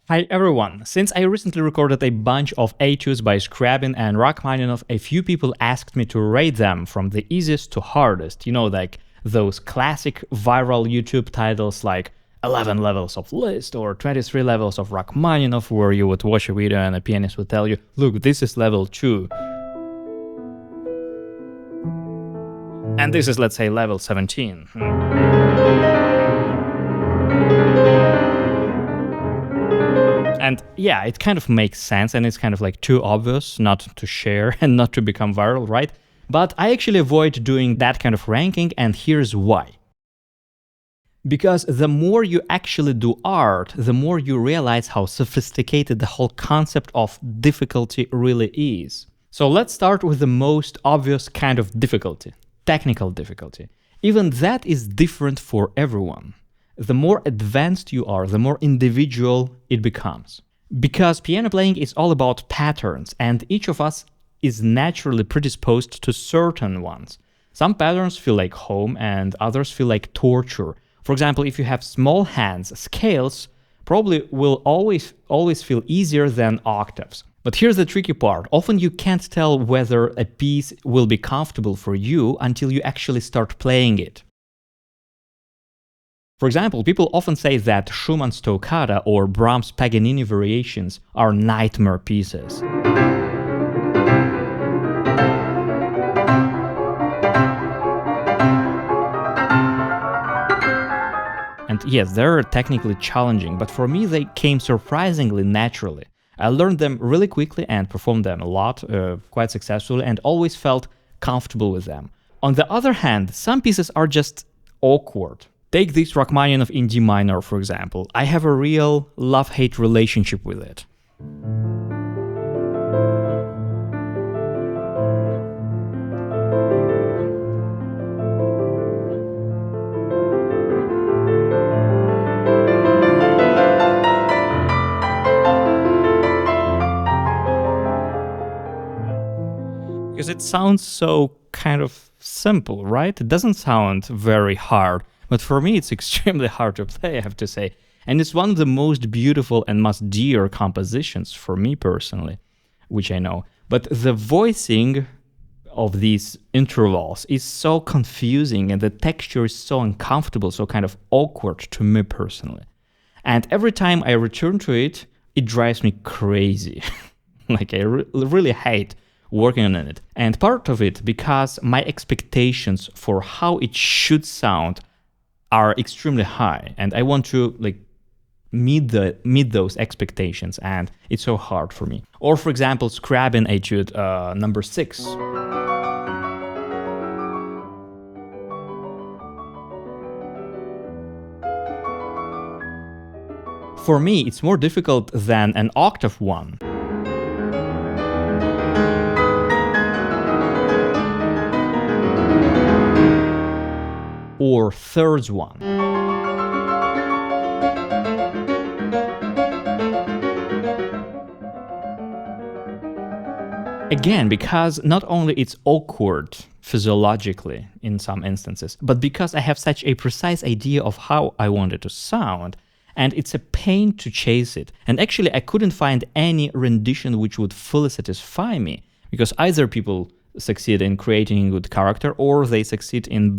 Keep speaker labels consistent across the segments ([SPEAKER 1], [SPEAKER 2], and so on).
[SPEAKER 1] Hi everyone! Since I recently recorded a bunch of etudes by Scriabin and Rachmaninoff, a few people asked me to rate them from the easiest to hardest. You know, like those classic viral YouTube titles like 11 levels of Liszt or 23 levels of Rachmaninoff, where you would watch a video and a pianist would tell you, look, this is level 2. And this is, let's say, level 17. And yeah, it kind of makes sense and it's kind of like too obvious not to share and not to become viral, right? But I actually avoid doing that kind of ranking, and here's why. Because the more you actually do art, the more you realize how sophisticated the whole concept of difficulty really is. So let's start with the most obvious kind of difficulty, technical difficulty. Even that is different for everyone. The more advanced you are, the more individual it becomes. Because piano playing is all about patterns, and each of us is naturally predisposed to certain ones. Some patterns feel like home and others feel like torture. For example, if you have small hands, scales probably will always feel easier than octaves. But here's the tricky part. Often you can't tell whether a piece will be comfortable for you until you actually start playing it. For example, people often say that Schumann's Toccata or Brahms' Paganini variations are nightmare pieces. And yes, they're technically challenging, but for me they came surprisingly naturally. I learned them really quickly and performed them a lot, quite successfully, and always felt comfortable with them. On the other hand, some pieces are just awkward. Take this Rachmaninoff in D minor, for example. I have a real love-hate relationship with it. Because it sounds so kind of simple, right? It doesn't sound very hard. But for me, it's extremely hard to play, I have to say. And it's one of the most beautiful and most dear compositions for me personally, which I know. But the voicing of these intervals is so confusing and the texture is so uncomfortable, so kind of awkward to me personally. And every time I return to it, it drives me crazy. Like I really hate working on it. And part of it because my expectations for how it should sound are extremely high, and I want to meet those expectations, and it's so hard for me. Or for example, Scriabin etude number 6. For me, it's more difficult than an octave one. Or thirds one. Again, because not only it's awkward physiologically in some instances, but because I have such a precise idea of how I want it to sound, and it's a pain to chase it. And actually, I couldn't find any rendition which would fully satisfy me, because either people succeed in creating a good character, or they succeed in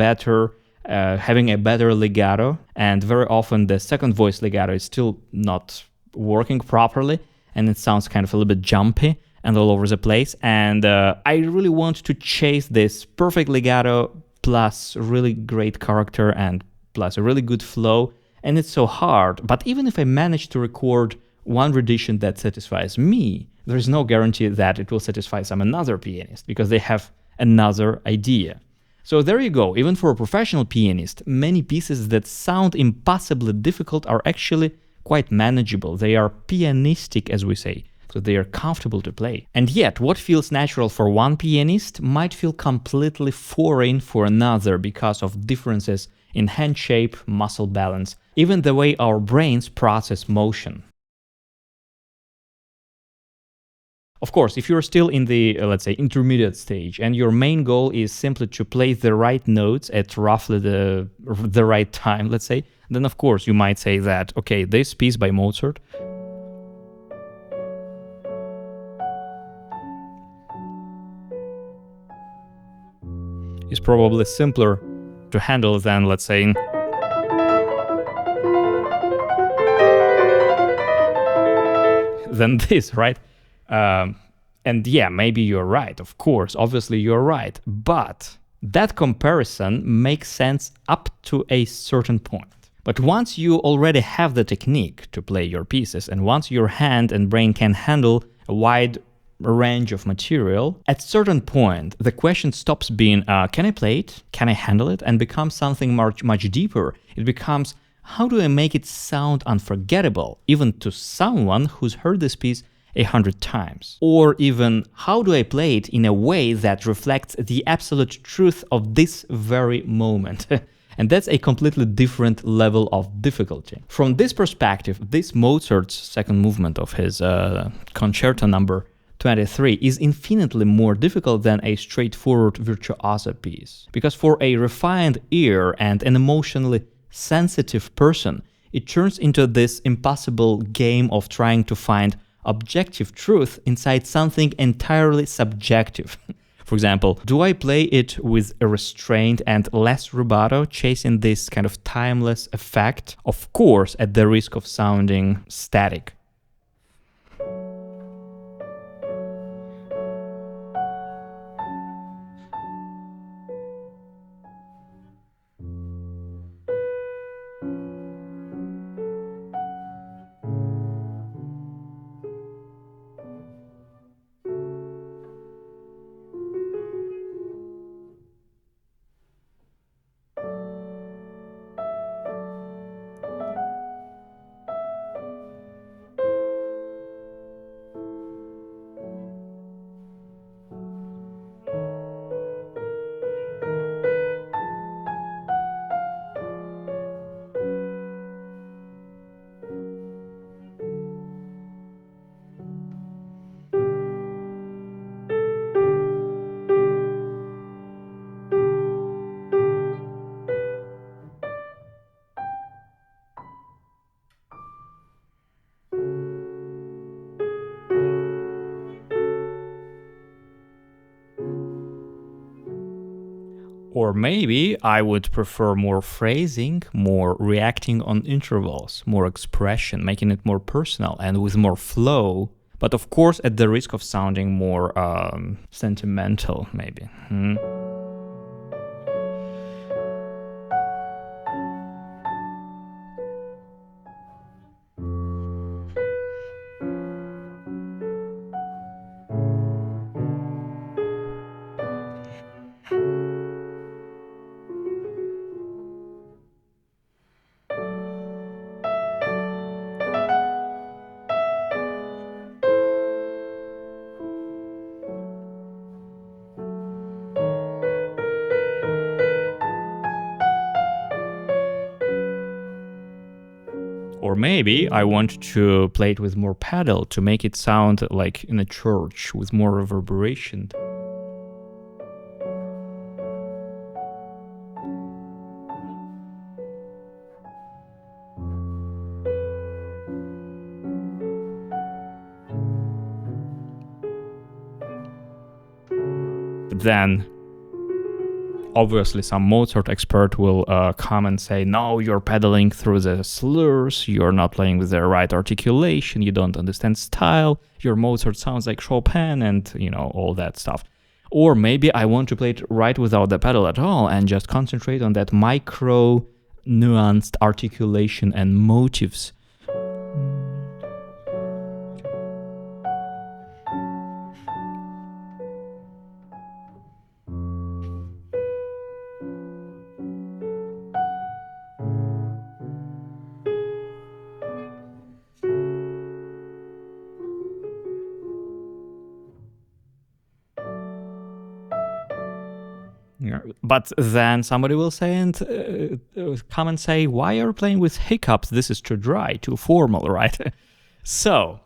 [SPEAKER 1] having a better legato, and very often the second voice legato is still not working properly, and it sounds kind of a little bit jumpy and all over the place. And I really want to chase this perfect legato plus really great character and plus a really good flow, and it's so hard. But even if I manage to record one rendition that satisfies me, there is no guarantee that it will satisfy some another pianist, because they have another idea. So there you go. Even for a professional pianist, many pieces that sound impossibly difficult are actually quite manageable. They are pianistic, as we say, so they are comfortable to play. And yet, what feels natural for one pianist might feel completely foreign for another because of differences in hand shape, muscle balance, even the way our brains process motion. Of course, if you're still in the, let's say, intermediate stage, and your main goal is simply to play the right notes at roughly the right time, let's say, then of course you might say that, okay, this piece by Mozart is probably simpler to handle than, let's say, than this, right? And yeah, maybe you're right, of course, obviously you're right, but that comparison makes sense up to a certain point. But once you already have the technique to play your pieces, and once your hand and brain can handle a wide range of material, at certain point, the question stops being, can I play it? Can I handle it? And becomes something much deeper. It becomes, how do I make it sound unforgettable, even to someone who's heard this piece 100 times? Or even, how do I play it in a way that reflects the absolute truth of this very moment? And that's a completely different level of difficulty. From this perspective, this Mozart's second movement of his Concerto number 23 is infinitely more difficult than a straightforward virtuoso piece. Because for a refined ear and an emotionally sensitive person, it turns into this impossible game of trying to find objective truth inside something entirely subjective. For example, do I play it with a restraint and less rubato, chasing this kind of timeless effect? Of course, at the risk of sounding static. Or maybe I would prefer more phrasing, more reacting on intervals, more expression, making it more personal and with more flow, but of course at the risk of sounding more sentimental, maybe. Or maybe I want to play it with more pedal to make it sound like in a church with more reverberation. But then obviously some Mozart expert will come and say, no, you're pedaling through the slurs, you're not playing with the right articulation, you don't understand style, your Mozart sounds like Chopin, and all that stuff. Or maybe I want to play it right without the pedal at all and just concentrate on that micro nuanced articulation and motives. But then somebody will say and come and say, why are you playing with hiccups? This is too dry, too formal, right? So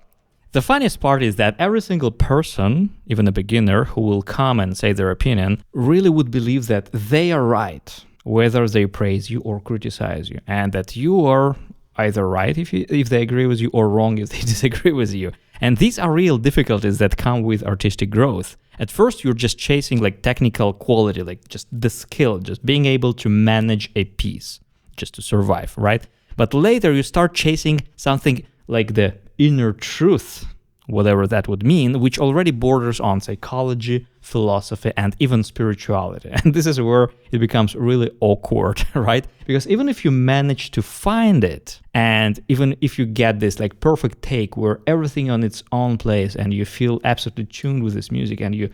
[SPEAKER 1] the funniest part is that every single person, even a beginner, who will come and say their opinion, really would believe that they are right, whether they praise you or criticize you, and that you are either right if they agree with you or wrong if they disagree with you. And these are real difficulties that come with artistic growth. At first, you're just chasing like technical quality, like just the skill, just being able to manage a piece, just to survive, right? But later you start chasing something like the inner truth, whatever that would mean, which already borders on psychology, philosophy, and even spirituality. And this is where it becomes really awkward, right? Because even if you manage to find it, and even if you get this like perfect take where everything on its own place and you feel absolutely tuned with this music and you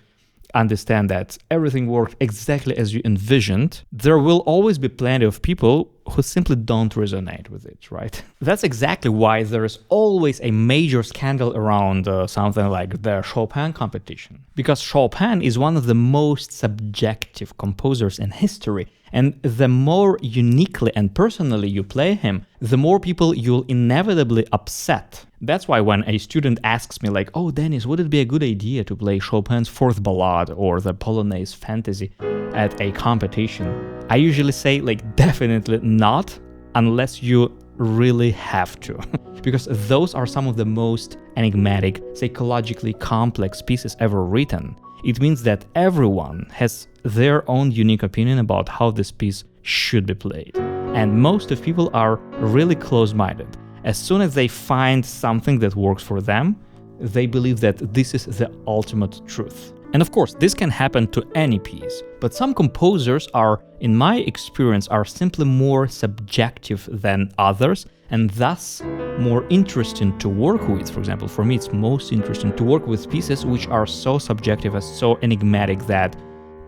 [SPEAKER 1] understand that everything worked exactly as you envisioned, there will always be plenty of people who simply don't resonate with it, right? That's exactly why there is always a major scandal around something like the Chopin competition. Because Chopin is one of the most subjective composers in history, and the more uniquely and personally you play him, the more people you'll inevitably upset. That's why when a student asks me like, oh, Denis, would it be a good idea to play Chopin's Fourth Ballade or the Polonaise Fantasy at a competition? I usually say like definitely not, unless you really have to. Because those are some of the most enigmatic, psychologically complex pieces ever written. It means that everyone has their own unique opinion about how this piece should be played. And most of people are really close-minded. As soon as they find something that works for them, they believe that this is the ultimate truth. And of course, this can happen to any piece, but some composers are, in my experience, are simply more subjective than others, and thus more interesting to work with. For example, for me, it's most interesting to work with pieces which are so subjective and so enigmatic that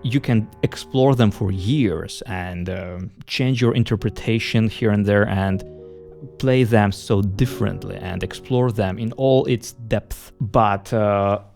[SPEAKER 1] you can explore them for years and change your interpretation here and there and play them so differently and explore them in all its depth. But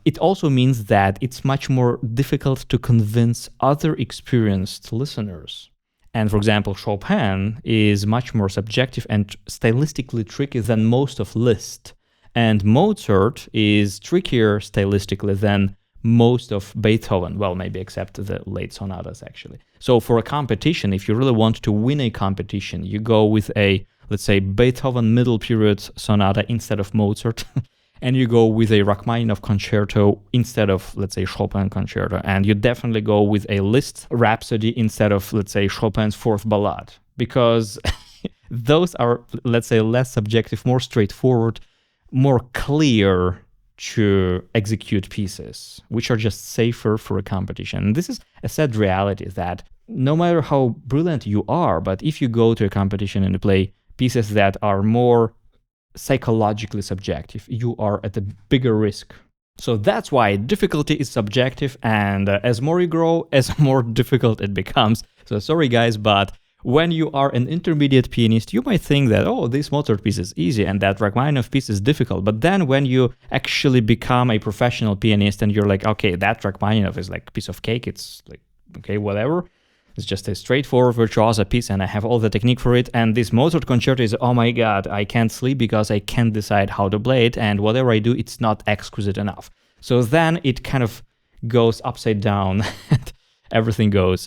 [SPEAKER 1] it also means that it's much more difficult to convince other experienced listeners. And for example, Chopin is much more subjective and stylistically tricky than most of Liszt. And Mozart is trickier stylistically than most of Beethoven, well, maybe except the late sonatas, actually. So for a competition, if you really want to win a competition, you go with a, let's say, Beethoven middle period sonata instead of Mozart, and you go with a Rachmaninoff concerto instead of, let's say, Chopin concerto, and you definitely go with a Liszt Rhapsody instead of, let's say, Chopin's Fourth Ballade, because those are, let's say, less subjective, more straightforward, more clear to execute pieces, which are just safer for a competition. And this is a sad reality that no matter how brilliant you are, but if you go to a competition and you play pieces that are more psychologically subjective, you are at a bigger risk. So that's why difficulty is subjective, and as more you grow, as more difficult it becomes. So sorry guys, but when you are an intermediate pianist, you might think that, oh, this Mozart piece is easy and that Rachmaninoff piece is difficult. But then when you actually become a professional pianist and you're like, okay, that Rachmaninoff is like a piece of cake, it's like, okay, whatever. It's just a straightforward virtuoso piece and I have all the technique for it. And this Mozart concerto is, oh my God, I can't sleep because I can't decide how to play it. And whatever I do, it's not exquisite enough. So then it kind of goes upside down and everything goes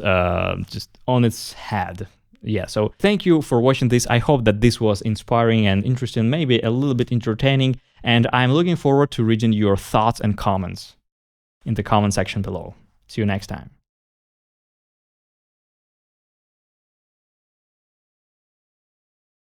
[SPEAKER 1] just on its head. Yeah, so thank you for watching this. I hope that this was inspiring and interesting, maybe a little bit entertaining. And I'm looking forward to reading your thoughts and comments in the comment section below. See you next time.